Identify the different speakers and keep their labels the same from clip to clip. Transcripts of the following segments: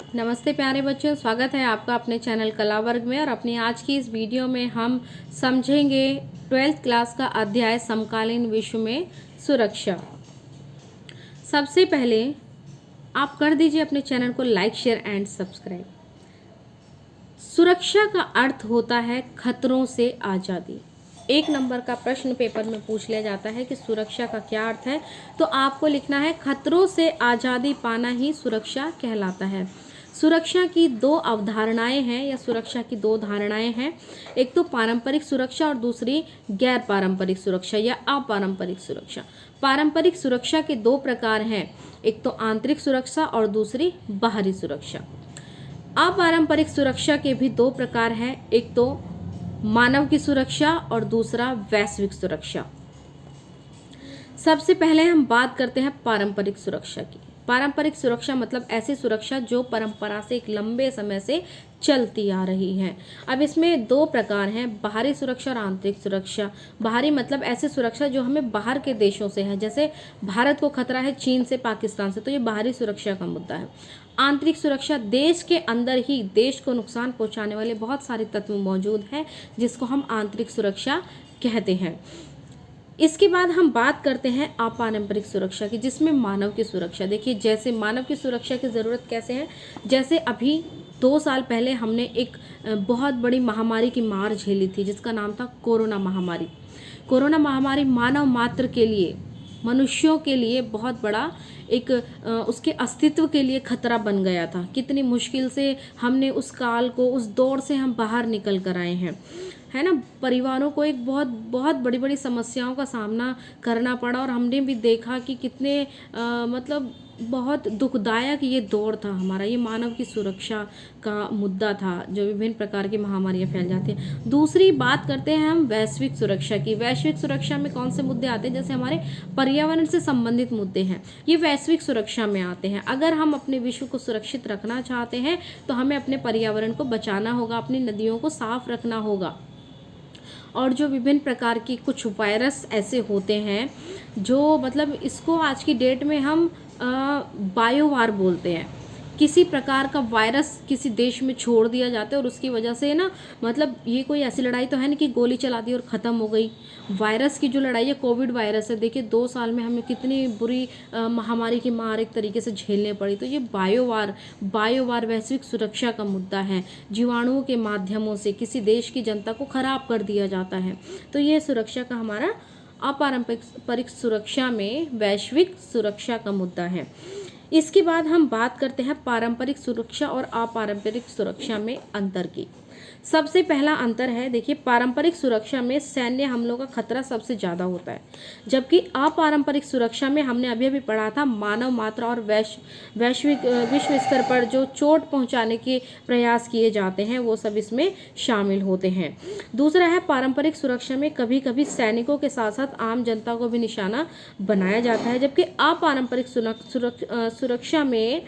Speaker 1: नमस्ते प्यारे बच्चों, स्वागत है आपका अपने चैनल कला वर्ग में। और अपनी आज की इस वीडियो में हम समझेंगे 12th क्लास का अध्याय समकालीन विश्व में सुरक्षा। सबसे पहले आप कर दीजिए अपने चैनल को लाइक, शेयर एंड सब्सक्राइब। सुरक्षा का अर्थ होता है खतरों से आज़ादी। 1 नंबर का प्रश्न पेपर में पूछ लिया जाता है कि सुरक्षा का क्या अर्थ है, तो आपको लिखना है खतरों से आज़ादी पाना ही सुरक्षा कहलाता है। सुरक्षा की 2 अवधारणाएं हैं या सुरक्षा की 2 धारणाएं हैं। एक तो पारंपरिक सुरक्षा और दूसरी गैर पारंपरिक सुरक्षा या अपारंपरिक सुरक्षा। पारंपरिक सुरक्षा के 2 प्रकार हैं, एक तो आंतरिक सुरक्षा और दूसरी बाहरी सुरक्षा। अपारंपरिक सुरक्षा के भी 2 प्रकार हैं, एक तो मानव की सुरक्षा और दूसरा वैश्विक सुरक्षा। सबसे पहले हम बात करते हैं पारंपरिक सुरक्षा की। पारंपरिक सुरक्षा मतलब ऐसी सुरक्षा जो परंपरा से एक लंबे समय से चलती आ रही है। अब इसमें 2 प्रकार हैं, बाहरी सुरक्षा और आंतरिक सुरक्षा। बाहरी मतलब ऐसी सुरक्षा जो हमें बाहर के देशों से है, जैसे भारत को खतरा है चीन से, पाकिस्तान से, तो ये बाहरी सुरक्षा का मुद्दा है। आंतरिक सुरक्षा, देश के अंदर ही देश को नुकसान पहुंचाने वाले बहुत सारे तत्व मौजूद हैं, जिसको हम आंतरिक सुरक्षा कहते हैं। इसके बाद हम बात करते हैं अपारंपरिक सुरक्षा की, जिसमें मानव की सुरक्षा। देखिए, जैसे मानव की सुरक्षा की ज़रूरत कैसे है, जैसे अभी 2 साल पहले हमने एक बहुत बड़ी महामारी की मार झेली थी, जिसका नाम था कोरोना महामारी। कोरोना महामारी मानव मात्र के लिए, मनुष्यों के लिए बहुत बड़ा एक उसके अस्तित्व के लिए खतरा बन गया था। कितनी मुश्किल से हमने उस काल को, उस दौर से हम बाहर निकल कर आए हैं, है ना। परिवारों को एक बहुत बहुत बड़ी बड़ी समस्याओं का सामना करना पड़ा, और हमने भी देखा कि कितने मतलब बहुत दुखदायक ये दौर था हमारा। ये मानव की सुरक्षा का मुद्दा था, जो विभिन्न प्रकार की महामारियां फैल जाती हैं। दूसरी बात करते हैं हम वैश्विक सुरक्षा की। वैश्विक सुरक्षा में कौन से मुद्दे आते हैं, जैसे हमारे पर्यावरण से संबंधित मुद्दे हैं, ये वैश्विक सुरक्षा में आते हैं। अगर हम अपने विश्व को सुरक्षित रखना चाहते हैं तो हमें अपने पर्यावरण को बचाना होगा, अपनी नदियों को साफ रखना होगा। और जो विभिन्न प्रकार की कुछ वायरस ऐसे होते हैं जो मतलब इसको आज की डेट में हम बायोवार बोलते हैं। किसी प्रकार का वायरस किसी देश में छोड़ दिया जाता है और उसकी वजह से ना, मतलब ये कोई ऐसी लड़ाई तो है नहीं कि गोली चला दी और ख़त्म हो गई। वायरस की जो लड़ाई है, कोविड वायरस है, देखिए 2 साल में हमें कितनी बुरी महामारी की मार एक तरीके से झेलने पड़ी। तो ये बायोवार वैश्विक सुरक्षा का मुद्दा है। जीवाणुओं के माध्यमों से किसी देश की जनता को खराब कर दिया जाता है। तो ये सुरक्षा का हमारा अपारंपरिक सुरक्षा में वैश्विक सुरक्षा का मुद्दा है। इसके बाद हम बात करते हैं पारंपरिक सुरक्षा और अपारंपरिक सुरक्षा में अंतर की। सबसे पहला अंतर है, देखिए, पारंपरिक सुरक्षा में सैन्य हमलों का खतरा सबसे ज़्यादा होता है, जबकि अपारंपरिक सुरक्षा में हमने अभी अभी पढ़ा था मानव मात्र और वैश्विक विश्व स्तर पर जो चोट पहुंचाने के प्रयास किए जाते हैं वो सब इसमें शामिल होते हैं। दूसरा है, पारंपरिक सुरक्षा में कभी कभी सैनिकों के साथ साथ आम जनता को भी निशाना बनाया जाता है, जबकि अपारंपरिक सुरक्षा में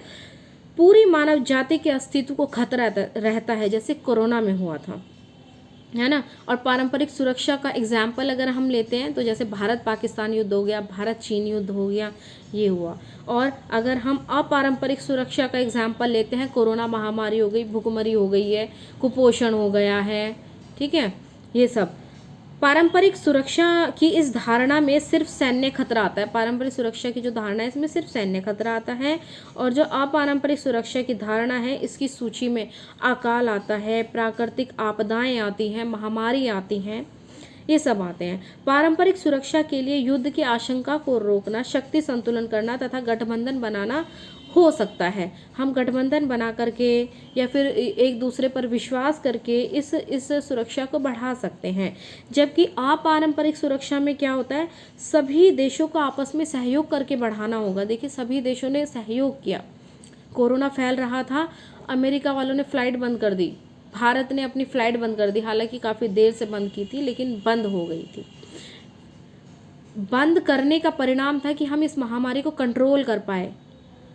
Speaker 1: पूरी मानव जाति के अस्तित्व को खतरा रहता है, जैसे कोरोना में हुआ था, है ना। और पारंपरिक सुरक्षा का एग्जाम्पल अगर हम लेते हैं तो जैसे भारत पाकिस्तान युद्ध हो गया, भारत चीन युद्ध हो गया, ये हुआ। और अगर हम अपारंपरिक सुरक्षा का एग्जाम्पल लेते हैं, कोरोना महामारी हो गई, भुखमरी हो गई है, कुपोषण हो गया है, ठीक है। ये सब पारंपरिक सुरक्षा की इस धारणा में सिर्फ सैन्य खतरा आता है। पारंपरिक सुरक्षा की जो धारणा है इसमें सिर्फ सैन्य खतरा आता है, और जो अपारंपरिक सुरक्षा की धारणा है इसकी सूची में अकाल आता है, प्राकृतिक आपदाएं आती हैं, महामारी आती हैं, ये सब आते हैं। पारंपरिक सुरक्षा के लिए युद्ध की आशंका को रोकना, शक्ति संतुलन करना तथा गठबंधन बनाना हो सकता है। हम गठबंधन बना करके या फिर एक दूसरे पर विश्वास करके इस सुरक्षा को बढ़ा सकते हैं। जबकि अपारंपरिक सुरक्षा में क्या होता है, सभी देशों को आपस में सहयोग करके बढ़ाना होगा। देखिए, सभी देशों ने सहयोग किया। कोरोना फैल रहा था, अमेरिका वालों ने फ्लाइट बंद कर दी, भारत ने अपनी फ्लाइट बंद कर दी, हालांकि काफ़ी देर से बंद की थी लेकिन बंद हो गई थी। बंद करने का परिणाम था कि हम इस महामारी को कंट्रोल कर पाए।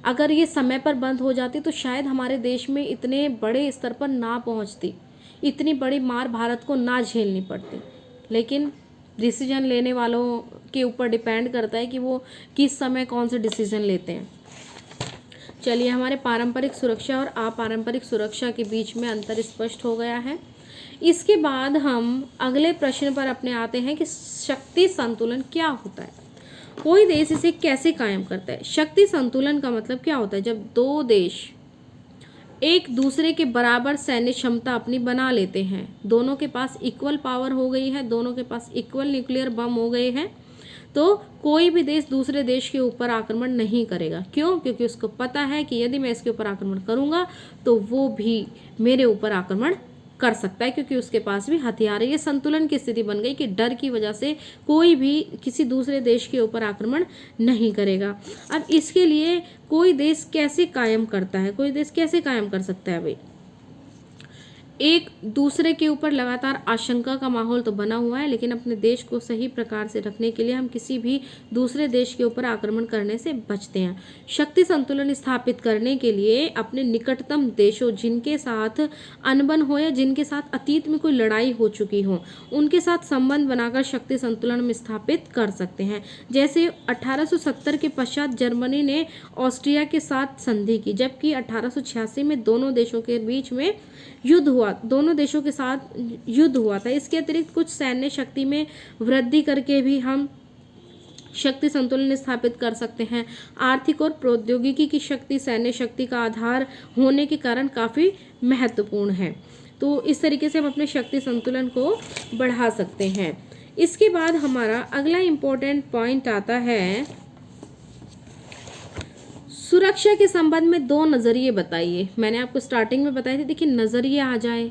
Speaker 1: अगर ये समय पर बंद हो जाती तो शायद हमारे देश में इतने बड़े स्तर पर ना पहुंचती, इतनी बड़ी मार भारत को ना झेलनी पड़ती। लेकिन डिसीजन लेने वालों के ऊपर डिपेंड करता है कि वो किस समय कौन से डिसीजन लेते हैं। चलिए, हमारे पारंपरिक सुरक्षा और अपारंपरिक सुरक्षा के बीच में अंतर स्पष्ट हो गया है। इसके बाद हम अगले प्रश्न पर अपने आते हैं कि शक्ति संतुलन क्या होता है, कोई देश इसे कैसे कायम करता है। शक्ति संतुलन का मतलब क्या होता है, जब दो देश एक दूसरे के बराबर सैन्य क्षमता अपनी बना लेते हैं, दोनों के पास इक्वल पावर हो गई है, दोनों के पास इक्वल न्यूक्लियर बम हो गए हैं, तो कोई भी देश दूसरे देश के ऊपर आक्रमण नहीं करेगा। क्यों? क्योंकि उसको पता है कि यदि मैं इसके ऊपर आक्रमण करूंगा तो वो भी मेरे ऊपर आक्रमण कर सकता है, क्योंकि उसके पास भी हथियार है। ये संतुलन की स्थिति बन गई कि डर की वजह से कोई भी किसी दूसरे देश के ऊपर आक्रमण नहीं करेगा। अब इसके लिए कोई देश कैसे कायम करता है, कोई देश कैसे कायम कर सकता है भाई? एक दूसरे के ऊपर लगातार आशंका का माहौल तो बना हुआ है, लेकिन अपने देश को सही प्रकार से रखने के लिए हम किसी भी दूसरे देश के ऊपर आक्रमण करने से बचते हैं। शक्ति संतुलन स्थापित करने के लिए अपने निकटतम देशों, जिनके साथ अनबन हो या जिनके साथ अतीत में कोई लड़ाई हो चुकी हो, उनके साथ संबंध बनाकर शक्ति संतुलन में स्थापित कर सकते हैं। जैसे 1870 के पश्चात जर्मनी ने ऑस्ट्रिया के साथ संधि की, जबकि 1886 में दोनों देशों के बीच में युद्ध हुआ, दोनों देशों के साथ युद्ध हुआ था। इसके अतिरिक्त कुछ सैन्य शक्ति में वृद्धि करके भी हम शक्ति संतुलन स्थापित कर सकते हैं। आर्थिक और प्रौद्योगिकी की शक्ति सैन्य शक्ति का आधार होने के कारण काफ़ी महत्वपूर्ण है। तो इस तरीके से हम अपने शक्ति संतुलन को बढ़ा सकते हैं। इसके बाद हमारा अगला इम्पोर्टेंट पॉइंट आता है, सुरक्षा के संबंध में दो नज़रिए बताइए। मैंने आपको स्टार्टिंग में बताए थे, देखिए नज़रिए आ जाए,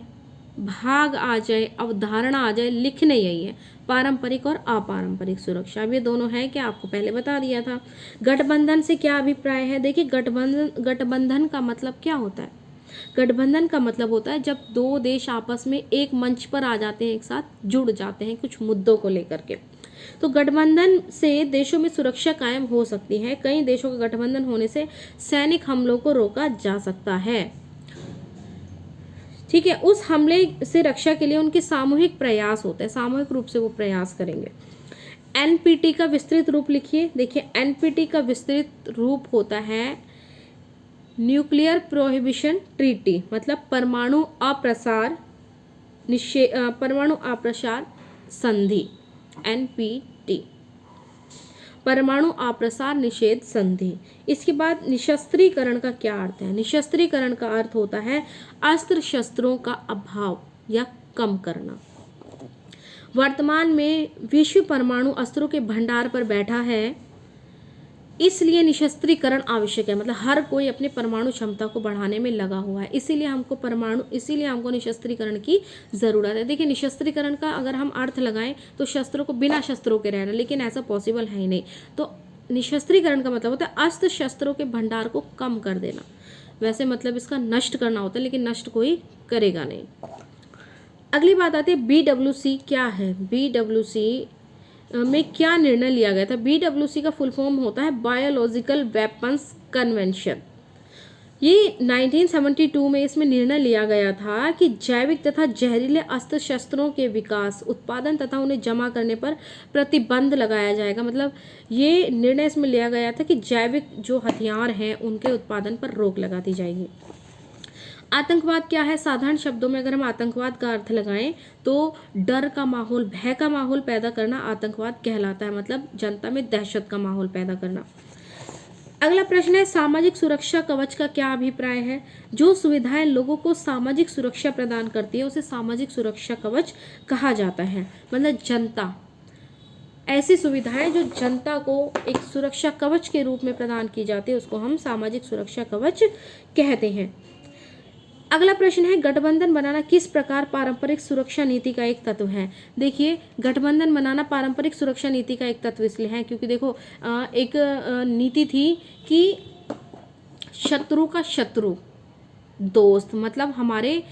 Speaker 1: भाग आ जाए, अवधारणा आ जाए, लिखने यही है, पारंपरिक और अपारंपरिक सुरक्षा। अब ये दोनों है क्या, आपको पहले बता दिया था। गठबंधन से क्या अभिप्राय है? देखिए गठबंधन का मतलब क्या होता है? गठबंधन का मतलब होता है जब दो देश आपस में एक मंच पर आ जाते हैं, एक साथ जुड़ जाते हैं कुछ मुद्दों को लेकर के। तो गठबंधन से देशों में सुरक्षा कायम हो सकती है। कई देशों का गठबंधन होने से सैनिक हमलों को रोका जा सकता है। ठीक है, उस हमले से रक्षा के लिए उनके सामूहिक प्रयास होते हैं, सामूहिक रूप से वो प्रयास करेंगे। एनपीटी का विस्तृत रूप लिखिए। देखिए एनपीटी का विस्तृत रूप होता है न्यूक्लियर प्रोहिबिशन ट्रीटी, मतलब परमाणु अप्रसार संधि, एनपीटी, परमाणु अप्रसार निषेध संधि। इसके बाद निशस्त्रीकरण का क्या अर्थ है? निशस्त्रीकरण का अर्थ होता है अस्त्र शस्त्रों का अभाव या कम करना। वर्तमान में विश्व परमाणु अस्त्रों के भंडार पर बैठा है, इसलिए निशस्त्रीकरण आवश्यक है। मतलब हर कोई अपने परमाणु क्षमता को बढ़ाने में लगा हुआ है, इसीलिए हमको निशस्त्रीकरण की ज़रूरत है। देखिए निशस्त्रीकरण का अगर हम अर्थ लगाएं तो शस्त्रों को बिना शस्त्रों के रहना, लेकिन ऐसा पॉसिबल है ही नहीं। तो निशस्त्रीकरण का मतलब होता है अस्त्र शस्त्रों के भंडार को कम कर देना। वैसे मतलब इसका नष्ट करना होता है, लेकिन नष्ट कोई करेगा नहीं। अगली बात आती है BWC क्या है? BWC में क्या निर्णय लिया गया था? BWC का फुल फॉर्म होता है बायोलॉजिकल वेपन्स कन्वेंशन। ये 1972 में इसमें निर्णय लिया गया था कि जैविक तथा जहरीले अस्त्र शस्त्रों के विकास, उत्पादन तथा उन्हें जमा करने पर प्रतिबंध लगाया जाएगा। मतलब ये निर्णय इसमें लिया गया था कि जैविक जो हथियार हैं उनके उत्पादन पर रोक लगा दी जाएगी। आतंकवाद क्या है? साधारण शब्दों में अगर हम आतंकवाद का अर्थ लगाएं तो डर का माहौल, भय का माहौल पैदा करना आतंकवाद कहलाता है। मतलब जनता में दहशत का माहौल पैदा करना। अगला प्रश्न है सामाजिक सुरक्षा कवच का क्या अभिप्राय है? जो सुविधाएं लोगों को सामाजिक सुरक्षा प्रदान करती है उसे सामाजिक सुरक्षा कवच कहा जाता है। मतलब जनता, ऐसी सुविधाएं जो जनता को एक सुरक्षा कवच के रूप में प्रदान की जाती है उसको हम सामाजिक सुरक्षा कवच कहते हैं। अगला प्रश्न है गठबंधन बनाना किस प्रकार पारंपरिक सुरक्षा नीति का एक तत्व है? देखिए गठबंधन बनाना पारंपरिक सुरक्षा नीति का एक तत्व इसलिए है क्योंकि देखो एक नीति थी कि शत्रु का शत्रु दोस्त, मतलब हमारे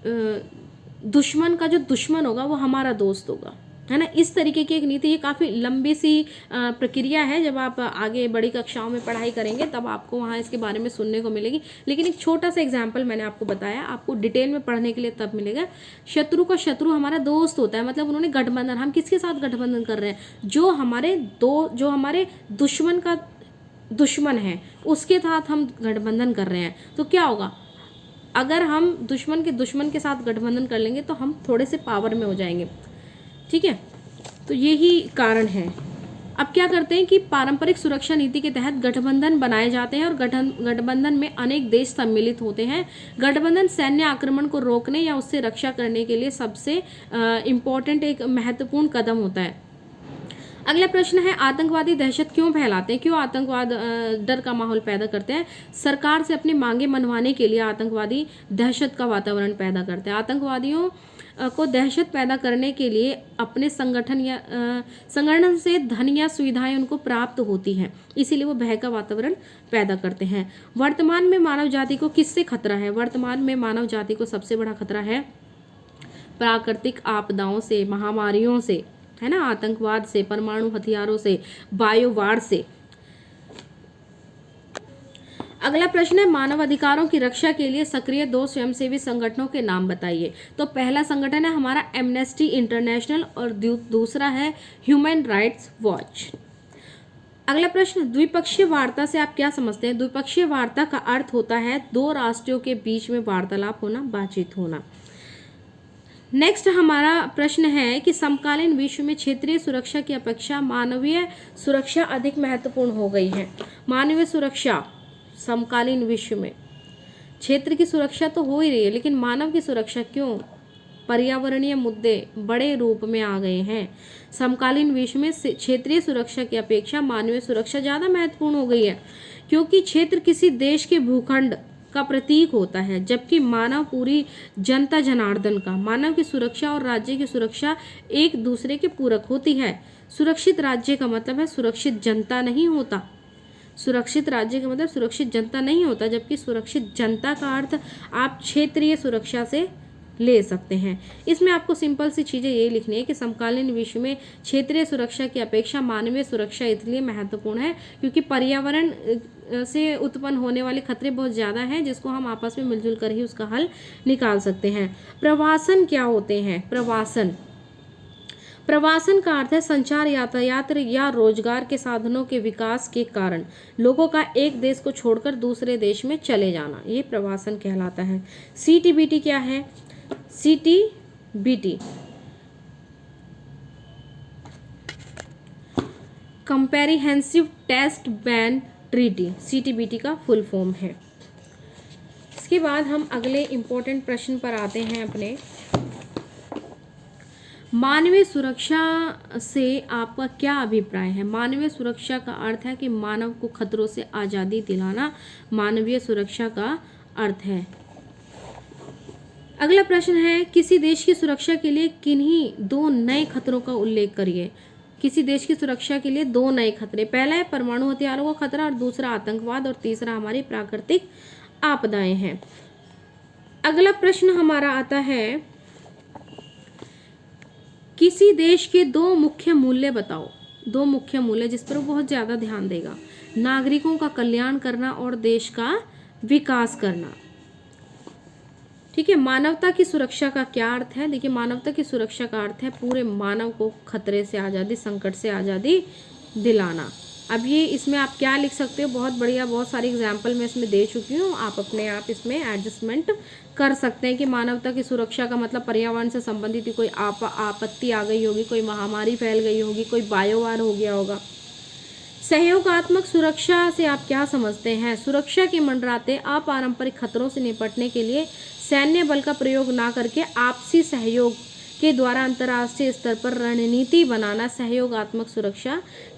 Speaker 1: दुश्मन का जो दुश्मन होगा वो हमारा दोस्त होगा, है ना। इस तरीके की एक नीति, ये काफ़ी लंबी सी प्रक्रिया है। जब आप आगे बड़ी कक्षाओं में पढ़ाई करेंगे तब आपको वहाँ इसके बारे में सुनने को मिलेगी, लेकिन एक छोटा सा एग्जाम्पल मैंने आपको बताया, आपको डिटेल में पढ़ने के लिए तब मिलेगा। शत्रु का शत्रु हमारा दोस्त होता है, मतलब उन्होंने गठबंधन, हम किसके साथ गठबंधन कर रहे हैं? जो हमारे दुश्मन का दुश्मन है उसके साथ हम गठबंधन कर रहे हैं तो क्या होगा, अगर हम दुश्मन के साथ गठबंधन कर लेंगे तो हम थोड़े से पावर में हो जाएंगे। ठीक है, तो यही कारण है। अब क्या करते हैं कि पारंपरिक सुरक्षा नीति के तहत गठबंधन बनाए जाते हैं और गठबंधन में अनेक देश सम्मिलित होते हैं। गठबंधन सैन्य आक्रमण को रोकने या उससे रक्षा करने के लिए सबसे इम्पोर्टेंट एक महत्वपूर्ण कदम होता है। अगला प्रश्न है, आतंकवादी दहशत क्यों फैलाते हैं, क्यों आतंकवाद डर का माहौल पैदा करते हैं। सरकार से अपनी मांगे मनवाने के लिए आतंकवादी दहशत का वातावरण पैदा करते हैं। आतंकवादियों को दहशत पैदा करने के लिए अपने संगठन से धन या सुविधाएं उनको प्राप्त होती हैं, इसीलिए वो भय का वातावरण पैदा करते हैं। वर्तमान में मानव जाति को किससे खतरा है। वर्तमान में मानव जाति को सबसे बड़ा खतरा है प्राकृतिक आपदाओं से, महामारियों से, है ना, आतंकवाद से, परमाणु हथियारों से, बायो वार से। अगला प्रश्न है, मानव अधिकारों की रक्षा के लिए सक्रिय 2 स्वयंसेवी संगठनों के नाम बताइए। तो पहला संगठन है हमारा एमनेस्टी इंटरनेशनल और दूसरा है ह्यूमन राइट्स वॉच। अगला प्रश्न, द्विपक्षीय वार्ता से आप क्या समझते हैं। द्विपक्षीय वार्ता का अर्थ होता है 2 राष्ट्रों के बीच में वार्तालाप होना, बातचीत होना। नेक्स्ट हमारा प्रश्न है कि समकालीन विश्व में क्षेत्रीय सुरक्षा की अपेक्षा मानवीय सुरक्षा अधिक महत्वपूर्ण हो गई है। मानवीय सुरक्षा समकालीन विश्व में, क्षेत्र की सुरक्षा तो हो ही रही है लेकिन मानव की सुरक्षा क्यों, पर्यावरणीय मुद्दे बड़े रूप में आ गए हैं। समकालीन विश्व में क्षेत्रीय सुरक्षा की अपेक्षा मानवीय सुरक्षा ज़्यादा महत्वपूर्ण हो गई है, क्योंकि क्षेत्र किसी देश के भूखंड का प्रतीक होता है, जबकि मानव पूरी जनता जनार्दन का। मानव की सुरक्षा और राज्य की सुरक्षा एक दूसरे के पूरक होती है। सुरक्षित राज्य का मतलब है सुरक्षित जनता नहीं होता, सुरक्षित राज्य का मतलब सुरक्षित जनता नहीं होता, जबकि सुरक्षित जनता का अर्थ आप क्षेत्रीय सुरक्षा से ले सकते हैं। इसमें आपको सिंपल सी चीज़ें ये लिखनी है कि समकालीन विश्व में क्षेत्रीय सुरक्षा की अपेक्षा मानवीय सुरक्षा इसलिए महत्वपूर्ण है क्योंकि पर्यावरण से उत्पन्न होने वाले खतरे बहुत ज़्यादा हैं, जिसको हम आपस में मिलजुल कर ही उसका हल निकाल सकते हैं। प्रवासन क्या होते हैं। प्रवासन का अर्थ है संचार, यातायात या रोजगार के साधनों के विकास के कारण लोगों का एक देश को छोड़कर दूसरे देश में चले जाना, ये प्रवासन कहलाता है। CTBT क्या है। CTBT comprehensive test ban treaty, CTBT का फुल फॉर्म है। इसके बाद हम अगले इम्पोर्टेंट प्रश्न पर आते हैं अपने। मानवीय सुरक्षा से आपका क्या अभिप्राय है। मानवीय सुरक्षा का अर्थ है कि मानव को खतरों से आज़ादी दिलाना मानवीय सुरक्षा का अर्थ है। अगला प्रश्न है, किसी देश की सुरक्षा के लिए किन्हीं 2 नए खतरों का उल्लेख करिए। किसी देश की सुरक्षा के लिए 2 नए खतरे, पहला है परमाणु हथियारों का खतरा और दूसरा आतंकवाद और तीसरा हमारी प्राकृतिक आपदाएं हैं। अगला प्रश्न हमारा आता है, किसी देश के 2 मुख्य मूल्य बताओ। 2 मुख्य मूल्य जिस पर वो बहुत ज़्यादा ध्यान देगा, नागरिकों का कल्याण करना और देश का विकास करना। ठीक है, मानवता की सुरक्षा का क्या अर्थ है। देखिए, मानवता की सुरक्षा का अर्थ है पूरे मानव को खतरे से आज़ादी, संकट से आज़ादी दिलाना। अब ये इसमें आप क्या लिख सकते हो, बहुत बढ़िया, बहुत सारी एग्जाम्पल मैं इसमें दे चुकी हूँ, आप अपने आप इसमें एडजस्टमेंट कर सकते हैं कि मानवता की सुरक्षा का मतलब पर्यावरण से संबंधित कोई आपत्ति आ गई होगी, कोई महामारी फैल गई होगी, कोई बायोवार हो गया होगा। सहयोगात्मक सुरक्षा से आप क्या समझते हैं। सुरक्षा के मंडराते अपारंपरिक खतरों से निपटने के लिए सैन्य बल का प्रयोग ना करके आपसी सहयोग के द्वारा अंतर्राष्ट्रीय स्तर पर रणनीति बनाना सहयोगात्मक सुरक्षा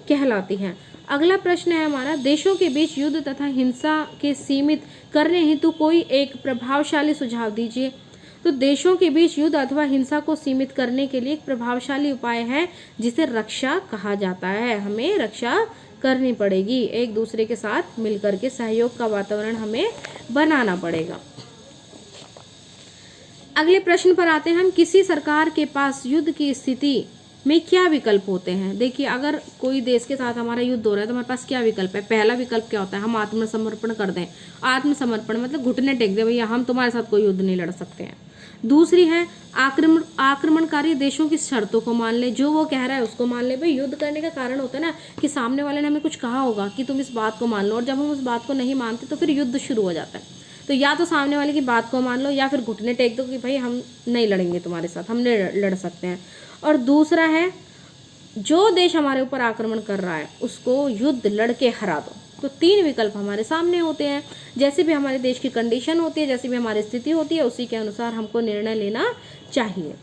Speaker 1: कहलाती है। अगला प्रश्न है हमारा, देशों के बीच युद्ध तथा हिंसा के सीमित करने हेतु कोई एक प्रभावशाली सुझाव दीजिए। तो देशों के बीच युद्ध अथवा हिंसा को सीमित करने के लिए एक प्रभावशाली उपाय है जिसे रक्षा कहा जाता है। हमें रक्षा करनी पड़ेगी, एक दूसरे के साथ मिलकर के सहयोग का वातावरण हमें बनाना पड़ेगा। अगले प्रश्न पर आते हैं हम, किसी सरकार के पास युद्ध की स्थिति में क्या विकल्प होते हैं। देखिए, अगर कोई देश के साथ हमारा युद्ध हो रहा है तो हमारे पास क्या विकल्प है। पहला विकल्प क्या होता है, हम आत्मसमर्पण कर दें। आत्मसमर्पण मतलब घुटने टेक दें, भैया हम तुम्हारे साथ कोई युद्ध नहीं लड़ सकते हैं। दूसरी है आक्रमणकारी देशों की शर्तों को मान ले, जो वो कह रहा है उसको मान ले। भाई युद्ध करने का कारण होता है ना कि सामने वाले ने हमें कुछ कहा होगा कि तुम इस बात को मान लो, और जब हम उस बात को नहीं मानते तो फिर युद्ध शुरू हो जाता है। तो या तो सामने वाले की बात को मान लो या फिर घुटने टेक दो कि भाई हम नहीं लड़ेंगे तुम्हारे साथ, हम नहीं लड़ सकते हैं। और दूसरा है जो देश हमारे ऊपर आक्रमण कर रहा है उसको युद्ध लड़के हरा दो। तो तीन विकल्प हमारे सामने होते हैं। जैसे भी हमारे देश की कंडीशन होती है, जैसे भी हमारी स्थिति होती है, उसी के अनुसार हमको निर्णय लेना चाहिए।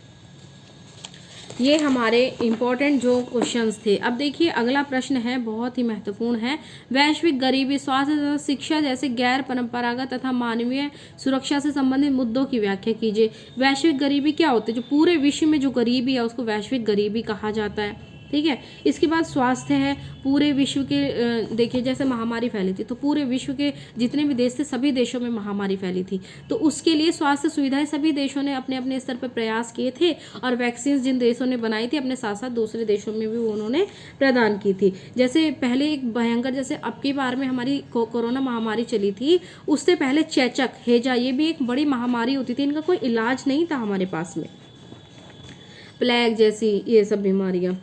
Speaker 1: ये हमारे इम्पोर्टेंट जो क्वेश्चंस थे। अब देखिए अगला प्रश्न है, बहुत ही महत्वपूर्ण है। वैश्विक गरीबी, स्वास्थ्य तथा शिक्षा जैसे गैर परंपरागत तथा मानवीय सुरक्षा से संबंधित मुद्दों की व्याख्या कीजिए। वैश्विक गरीबी क्या होती है? जो पूरे विश्व में जो गरीबी है उसको वैश्विक गरीबी कहा जाता है। ठीक है। इसके बाद स्वास्थ्य है, पूरे विश्व के देखिए जैसे महामारी फैली थी तो पूरे विश्व के जितने भी देश थे सभी देशों में महामारी फैली थी, तो उसके लिए स्वास्थ्य सुविधाएं सभी देशों ने अपने अपने स्तर पर प्रयास किए थे, और वैक्सीन जिन देशों ने बनाई थी अपने साथ साथ दूसरे देशों में भी उन्होंने प्रदान की थी। जैसे पहले एक भयंकर, जैसे अब की बार में हमारी कोरोना महामारी चली थी, उससे पहले चेचक, हैजा, ये भी एक बड़ी महामारी होती थी, इनका कोई इलाज नहीं था हमारे पास में, प्लेग जैसी ये सब बीमारियां।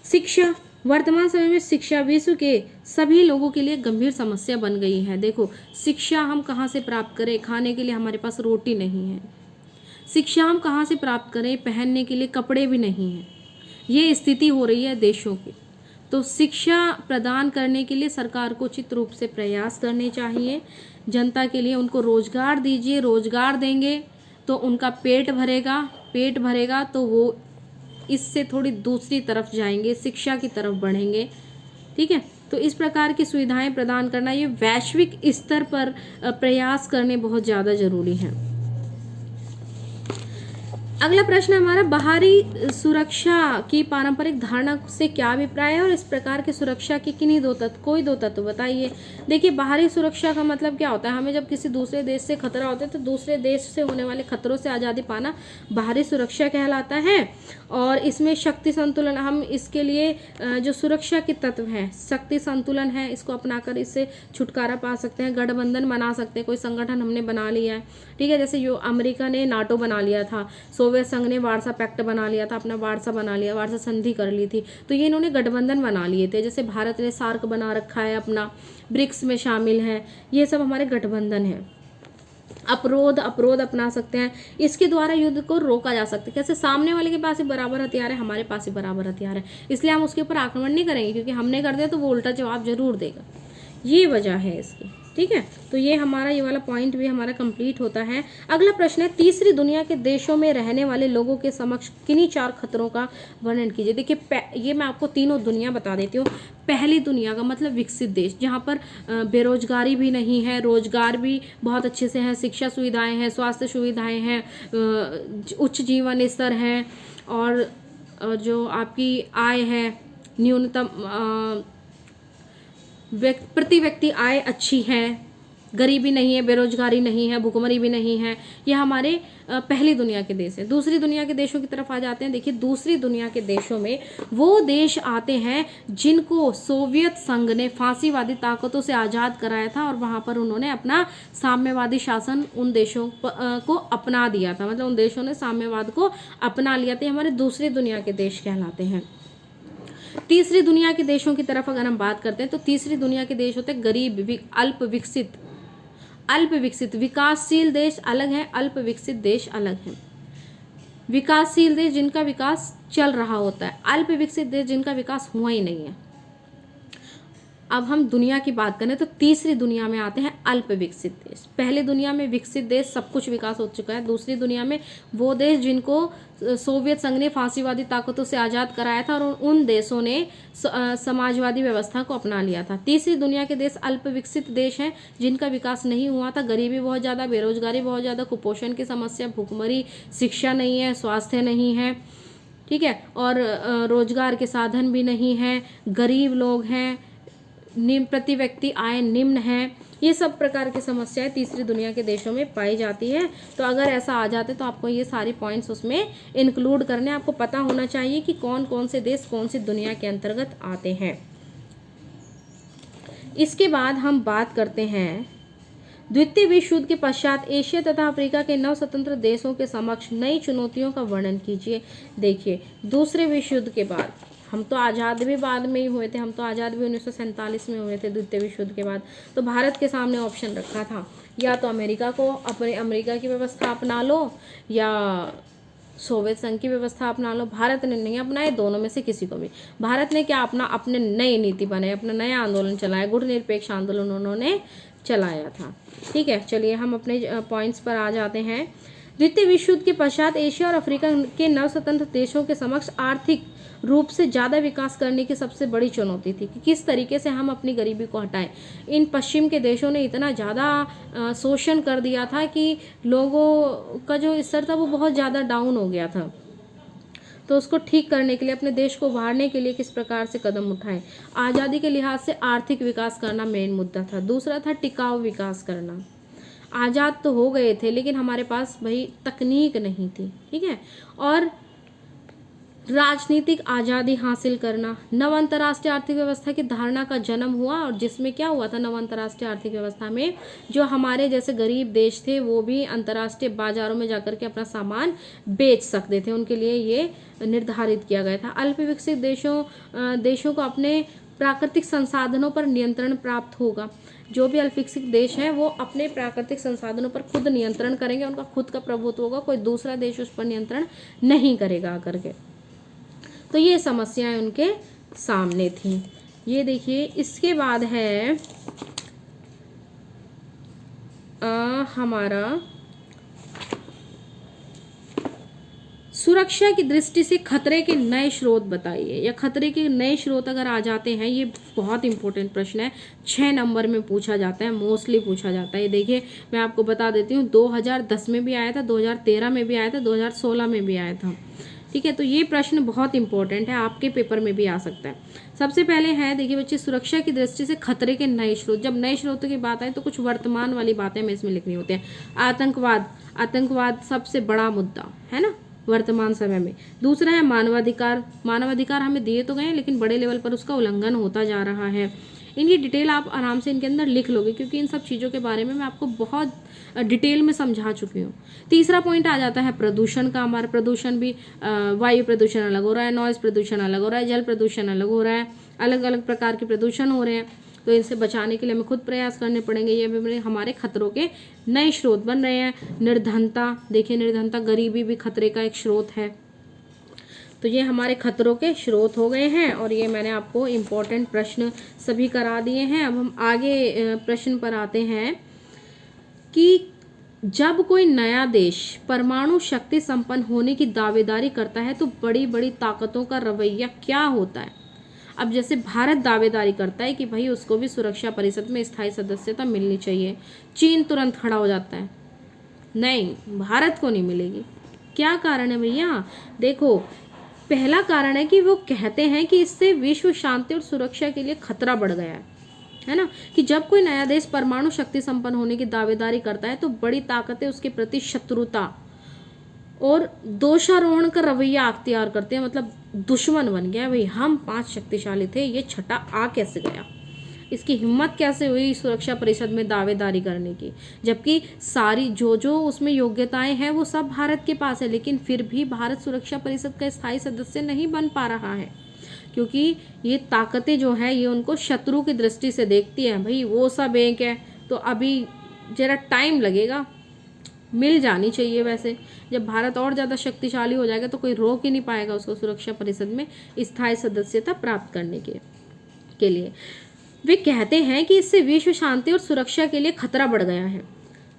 Speaker 1: शिक्षा, वर्तमान समय में शिक्षा विश्व के सभी लोगों के लिए गंभीर समस्या बन गई है। देखो शिक्षा हम कहाँ से प्राप्त करें? खाने के लिए हमारे पास रोटी नहीं है। शिक्षा हम कहाँ से प्राप्त करें? पहनने के लिए कपड़े भी नहीं हैं। ये स्थिति हो रही है देशों की। तो शिक्षा प्रदान करने के लिए सरकार को उचित रूप से प्रयास करने चाहिए। जनता के लिए उनको रोजगार दीजिए, रोजगार देंगे तो उनका पेट भरेगा तो वो इससे थोड़ी दूसरी तरफ जाएंगे, शिक्षा की तरफ बढ़ेंगे। ठीक है। तो इस प्रकार की सुविधाएं प्रदान करना, ये वैश्विक स्तर पर प्रयास करने बहुत ज़्यादा जरूरी है। अगला प्रश्न हमारा, बाहरी सुरक्षा की पारंपरिक धारणा से क्या अभिप्राय है और इस प्रकार की सुरक्षा के किन्हीं कोई दो तत्व बताइए। देखिए बाहरी सुरक्षा का मतलब क्या होता है? हमें जब किसी दूसरे देश से खतरा होता है तो दूसरे देश से होने वाले खतरों से आज़ादी पाना बाहरी सुरक्षा कहलाता है। और इसमें शक्ति संतुलन, हम इसके लिए जो सुरक्षा के तत्व हैं, शक्ति संतुलन है, इसको अपनाकर इससे छुटकारा पा सकते हैं, गठबंधन बना सकते हैं, कोई संगठन हमने बना लिया है। ठीक है। जैसे जो अमेरिका ने नाटो बना लिया था, सोवियत संघ ने वार्सा पैक्ट बना लिया था, अपना वार्सा बना लिया, वार्सा संधि कर ली थी, तो ये इन्होंने गठबंधन बना लिए थे। जैसे भारत ने सार्क बना रखा है अपना, ब्रिक्स में शामिल है, ये सब हमारे गठबंधन है। अपरोध अपना सकते हैं, इसके द्वारा युद्ध को रोका जा सकता है। कैसे? सामने वाले के पास ही बराबर हथियार है, हमारे पास ही बराबर हथियार है, इसलिए हम उसके ऊपर आक्रमण नहीं करेंगे, क्योंकि हमने कर दिया तो वो उल्टा जवाब जरूर देगा। ये वजह है इसकी। ठीक है। तो ये हमारा ये वाला पॉइंट भी हमारा कंप्लीट होता है। अगला प्रश्न है, तीसरी दुनिया के देशों में रहने वाले लोगों के समक्ष किन्हीं 4 खतरों का वर्णन कीजिए। देखिए ये मैं आपको तीनों दुनिया बता देती हूँ। पहली दुनिया का मतलब विकसित देश, जहाँ पर बेरोजगारी भी नहीं है, रोजगार भी बहुत अच्छे से है, शिक्षा सुविधाएं हैं, स्वास्थ्य सुविधाएं हैं, उच्च जीवन स्तर है, और जो आपकी आय है न्यूनतम प्रति व्यक्ति आय अच्छी है, गरीबी नहीं है, बेरोजगारी नहीं है, भुखमरी भी नहीं है। ये हमारे पहली दुनिया के देश हैं। दूसरी दुनिया के देशों की तरफ आ जाते हैं। देखिए दूसरी दुनिया के देशों में वो देश आते हैं जिनको सोवियत संघ ने फांसीवादी ताकतों से आज़ाद कराया था, और वहाँ पर उन्होंने अपना साम्यवादी शासन उन देशों को अपना दिया था, मतलब उन देशों ने साम्यवाद को अपना लिया था। हमारे दूसरी दुनिया के देश कहलाते हैं। तीसरी दुनिया के देशों की तरफ अगर हम बात करते हैं तो तीसरी दुनिया के देश होते हैं गरीब, अल्प विकसित। विकासशील देश अलग है, अल्प विकसित देश अलग है। विकासशील देश जिनका विकास चल रहा होता है, अल्प विकसित देश जिनका विकास हुआ ही नहीं है। अब हम दुनिया की बात करें तो तीसरी दुनिया में आते हैं अल्प विकसित देश। पहले दुनिया में विकसित देश सब कुछ विकास हो चुका है, दूसरी दुनिया में वो देश जिनको सोवियत संघ ने फांसीवादी ताकतों से आज़ाद कराया था और उन देशों ने समाजवादी व्यवस्था को अपना लिया था। तीसरी दुनिया के देश अल्प विकसित देश हैं जिनका विकास नहीं हुआ था, गरीबी बहुत ज़्यादा, बेरोजगारी बहुत ज़्यादा, कुपोषण की समस्या, भुखमरी, शिक्षा नहीं है, स्वास्थ्य नहीं है, ठीक है, और रोजगार के साधन भी नहीं है, गरीब लोग हैं, प्रति व्यक्ति आय निम्न है। ये सब प्रकार की समस्याएं तीसरी दुनिया के देशों में पाई जाती है। तो अगर ऐसा आ जाते तो आपको ये सारी पॉइंट्स उसमें इंक्लूड करने, आपको पता होना चाहिए कि कौन कौन से देश कौन सी दुनिया के अंतर्गत आते हैं। इसके बाद हम बात करते हैं द्वितीय विश्व युद्ध के पश्चात एशिया तथा अफ्रीका के नव स्वतंत्र देशों के समक्ष नई चुनौतियों का वर्णन कीजिए। देखिए, दूसरे विश्व युद्ध के बाद, हम तो आज़ाद भी बाद में ही हुए थे, हम तो आज़ाद भी 1947 में हुए थे द्वितीय विश्व युद्ध के बाद। तो भारत के सामने ऑप्शन रखा था, या तो अमेरिका को अपने अमेरिका की व्यवस्था अपना लो या सोवियत संघ की व्यवस्था अपना लो। भारत ने नहीं अपनाए, दोनों में से किसी को भी। भारत ने क्या अपना अपने नई नीति बनाई, अपना नया आंदोलन चलाया, गुटनिरपेक्ष आंदोलन उन्होंने चलाया था। ठीक है, चलिए हम अपने पॉइंट्स पर आ जाते हैं। द्वितीय विश्व युद्ध के पश्चात एशिया और अफ्रीका के नव स्वतंत्र देशों के समक्ष आर्थिक रूप से ज़्यादा विकास करने की सबसे बड़ी चुनौती थी कि किस तरीके से हम अपनी गरीबी को हटाएं। इन पश्चिम के देशों ने इतना ज़्यादा शोषण कर दिया था कि लोगों का जो स्तर था वो बहुत ज़्यादा डाउन हो गया था। तो उसको ठीक करने के लिए, अपने देश को उभारने के लिए किस प्रकार से कदम उठाएं। आज़ादी के लिहाज से आर्थिक विकास करना मेन मुद्दा था। दूसरा था टिकाऊ विकास करना। आज़ाद तो हो गए थे लेकिन हमारे पास भाई तकनीक नहीं थी, ठीक है। और राजनीतिक आज़ादी हासिल करना। नव अंतर्राष्ट्रीय आर्थिक व्यवस्था की धारणा का जन्म हुआ, और जिसमें क्या हुआ था, नव अंतर्राष्ट्रीय आर्थिक व्यवस्था में जो हमारे जैसे गरीब देश थे वो भी अंतर्राष्ट्रीय बाजारों में जाकर के अपना सामान बेच सकते थे, उनके लिए ये निर्धारित किया गया था। अल्प विकसित देशों को अपने प्राकृतिक संसाधनों पर नियंत्रण प्राप्त होगा। जो भी अल्प विकसित देश हैं वो अपने प्राकृतिक संसाधनों पर खुद नियंत्रण करेंगे, उनका खुद का प्रभुत्व होगा, कोई दूसरा देश उस पर नियंत्रण नहीं करेगा आकर के। तो ये समस्याएं उनके सामने थी। ये देखिए, इसके बाद है हमारा सुरक्षा की दृष्टि से खतरे के नए स्रोत बताइए, या खतरे के नए स्रोत अगर आ जाते हैं, ये बहुत इंपॉर्टेंट प्रश्न है, 6 नंबर में पूछा जाता है, मोस्टली पूछा जाता है। ये देखिए, मैं आपको बता देती हूँ, 2010 में भी आया था, 2013 में भी आया था, 2016 में भी आया था, ठीक है। तो ये प्रश्न बहुत इंपॉर्टेंट है, आपके पेपर में भी आ सकता है। सबसे पहले है, देखिए बच्चे, सुरक्षा की दृष्टि से खतरे के नए स्रोत। जब नए स्रोतों की बात आए तो कुछ वर्तमान वाली बातें हमें इसमें लिखनी होती हैं। आतंकवाद सबसे बड़ा मुद्दा है ना वर्तमान समय में। दूसरा है मानवाधिकार हमें दिए तो गए लेकिन बड़े लेवल पर उसका उल्लंघन होता जा रहा है। इनकी डिटेल आप आराम से इनके अंदर लिख लोगे, क्योंकि इन सब चीज़ों के बारे में मैं आपको बहुत डिटेल में समझा चुकी हूँ। तीसरा पॉइंट आ जाता है प्रदूषण का। हमारा प्रदूषण भी वायु प्रदूषण अलग हो रहा है, नॉइज़ प्रदूषण अलग हो रहा है, जल प्रदूषण अलग हो रहा है, अलग अलग प्रकार के प्रदूषण हो रहे हैं। तो इनसे बचाने के लिए हमें खुद प्रयास करने पड़ेंगे। ये भी हमारे खतरों के नए स्रोत बन रहे हैं। निर्धनता, देखिए निर्धनता, गरीबी भी खतरे का एक स्रोत है। तो ये हमारे खतरों के स्रोत हो गए हैं, और ये मैंने आपको इम्पोर्टेंट प्रश्न सभी करा दिए हैं। अब हम आगे प्रश्न पर आते हैं कि जब कोई नया देश परमाणु शक्ति संपन्न होने की दावेदारी करता है तो बड़ी बड़ी ताकतों का रवैया क्या होता है। अब जैसे भारत दावेदारी करता है कि भाई उसको भी सुरक्षा परिषद में स्थायी सदस्यता मिलनी चाहिए, चीन तुरंत खड़ा हो जाता है, नहीं भारत को नहीं मिलेगी। क्या कारण है भैया? देखो, पहला कारण है कि वो कहते हैं कि इससे विश्व शांति और सुरक्षा के लिए खतरा बढ़ गया है ना। कि जब कोई नया देश परमाणु शक्ति संपन्न होने की दावेदारी करता है तो बड़ी ताकतें उसके प्रति शत्रुता और दोषारोहण का रवैया अख्तियार करते हैं। मतलब दुश्मन बन गया भाई, हम 5 शक्तिशाली थे, ये छठा आ कैसे गया, इसकी हिम्मत कैसे हुई सुरक्षा परिषद में दावेदारी करने की, जबकि सारी जो उसमें योग्यताएं हैं वो सब भारत के पास है, लेकिन फिर भी भारत सुरक्षा परिषद का स्थायी सदस्य नहीं बन पा रहा है, क्योंकि ये ताकतें जो है ये उनको शत्रु की दृष्टि से देखती है। भाई वो सब एक है, तो अभी जरा टाइम लगेगा, मिल जानी चाहिए। वैसे जब भारत और ज़्यादा शक्तिशाली हो जाएगा तो कोई रोक ही नहीं पाएगा उसको सुरक्षा परिषद में स्थायी सदस्यता प्राप्त करने के लिए। वे कहते हैं कि इससे विश्व शांति और सुरक्षा के लिए खतरा बढ़ गया है।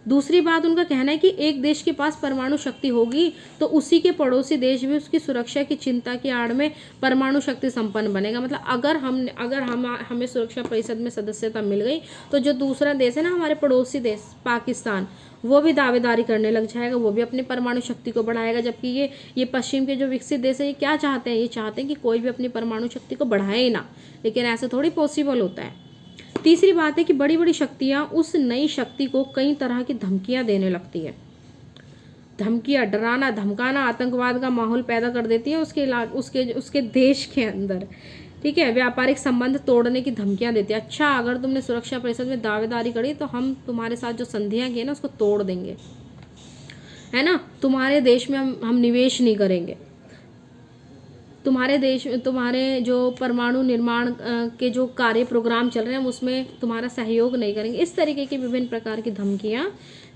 Speaker 1: दूसरी बात उनका कहना है कि एक देश के पास परमाणु शक्ति होगी तो उसी के पड़ोसी देश भी उसकी सुरक्षा की चिंता की आड़ में परमाणु शक्ति संपन्न बनेगा। मतलब अगर हमें सुरक्षा परिषद में सदस्यता मिल गई तो जो दूसरा देश है ना, हमारे पड़ोसी देश पाकिस्तान, वो भी दावेदारी करने लग जाएगा, वो भी अपनी परमाणु शक्ति को बढ़ाएगा। जबकि ये पश्चिम के जो विकसित देश है ये क्या चाहते हैं, ये चाहते हैं कि कोई भी अपनी परमाणु शक्ति को बढ़ाए ना, लेकिन ऐसे थोड़ी पॉसिबल होता है। तीसरी बात है कि बड़ी बड़ी शक्तियां उस नई शक्ति को कई तरह की धमकियां देने लगती है। धमकियां, डराना धमकाना, आतंकवाद का माहौल पैदा कर देती है उसके देश के अंदर। ठीक है। व्यापारिक संबंध तोड़ने की धमकियां देते हैं। अच्छा, अगर तुमने सुरक्षा परिषद में दावेदारी करी तो हम तुम्हारे साथ जो संधियां की ना उसको तोड़ देंगे, है ना। तुम्हारे देश में हम निवेश नहीं करेंगे, तुम्हारे देश में तुम्हारे जो परमाणु निर्माण के जो कार्य प्रोग्राम चल रहे हैं उसमें तुम्हारा सहयोग नहीं करेंगे। इस तरीके की विभिन्न प्रकार की धमकियां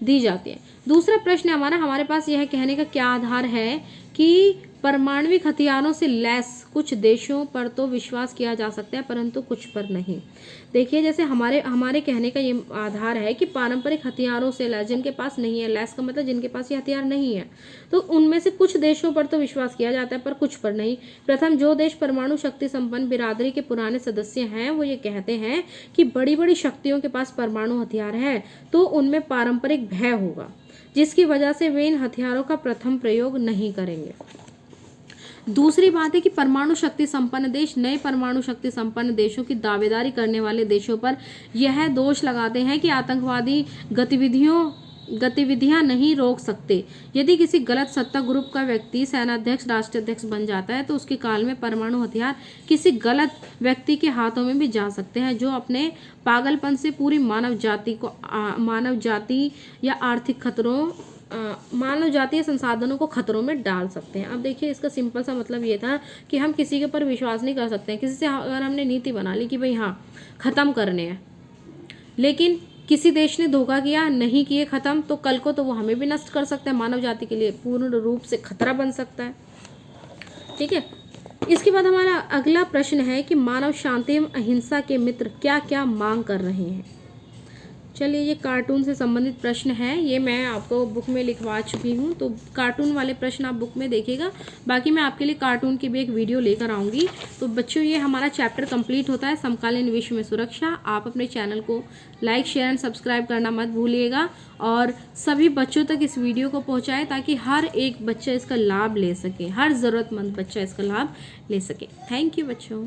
Speaker 1: दी जाती हैं। दूसरा प्रश्न हमारे पास यह कहने का क्या आधार है कि परमाणविक हथियारों से लैस कुछ देशों पर तो विश्वास किया जा सकता है परंतु कुछ पर नहीं। देखिए, जैसे हमारे कहने का ये आधार है कि पारंपरिक हथियारों से लैस, जिनके पास नहीं है, लैस का मतलब जिनके पास ये हथियार नहीं है, तो उनमें से कुछ देशों पर तो विश्वास किया जाता है पर कुछ पर नहीं। प्रथम, जो देश परमाणु शक्ति संपन्न बिरादरी के पुराने सदस्य हैं वो ये कहते हैं कि बड़ी बड़ी शक्तियों के पास परमाणु हथियार है तो उनमें पारंपरिक भय होगा, जिसकी वजह से वे इन हथियारों का प्रथम प्रयोग नहीं करेंगे। दूसरी बात है कि परमाणु शक्ति संपन्न देश नए परमाणु शक्ति संपन्न देशों की दावेदारी करने वाले देशों पर यह दोष लगाते हैं कि आतंकवादी गतिविधियां नहीं रोक सकते। यदि किसी गलत सत्ता ग्रुप का व्यक्ति सेनाध्यक्ष राष्ट्राध्यक्ष बन जाता है तो उसके काल में परमाणु हथियार किसी गलत व्यक्ति के हाथों में भी जा सकते हैं, जो अपने पागलपन से पूरी मानव जाति या आर्थिक खतरों मानव जातीय संसाधनों को खतरों में डाल सकते हैं। अब देखिए, इसका सिंपल सा मतलब ये था कि हम किसी के ऊपर विश्वास नहीं कर सकते हैं। किसी से अगर हमने नीति बना ली कि भाई हाँ ख़त्म करने हैं, लेकिन किसी देश ने धोखा किया, नहीं किए ख़त्म, तो कल को तो वो हमें भी नष्ट कर सकता है, मानव जाति के लिए पूर्ण रूप से खतरा बन सकता है। ठीक है। इसके बाद हमारा अगला प्रश्न है कि मानव शांति एवं अहिंसा के मित्र क्या क्या मांग कर रहे हैं। चलिए, ये कार्टून से संबंधित प्रश्न है, ये मैं आपको बुक में लिखवा चुकी हूँ, तो कार्टून वाले प्रश्न आप बुक में देखिएगा। बाकी मैं आपके लिए कार्टून की भी एक वीडियो लेकर आऊँगी। तो बच्चों, ये हमारा चैप्टर कंप्लीट होता है समकालीन विश्व में सुरक्षा। आप अपने चैनल को लाइक शेयर एंड सब्सक्राइब करना मत भूलिएगा और सभी बच्चों तक इस वीडियो को पहुँचाएँ ताकि हर एक बच्चा इसका लाभ ले सके, हर ज़रूरतमंद बच्चा इसका लाभ ले सके। थैंक यू बच्चों।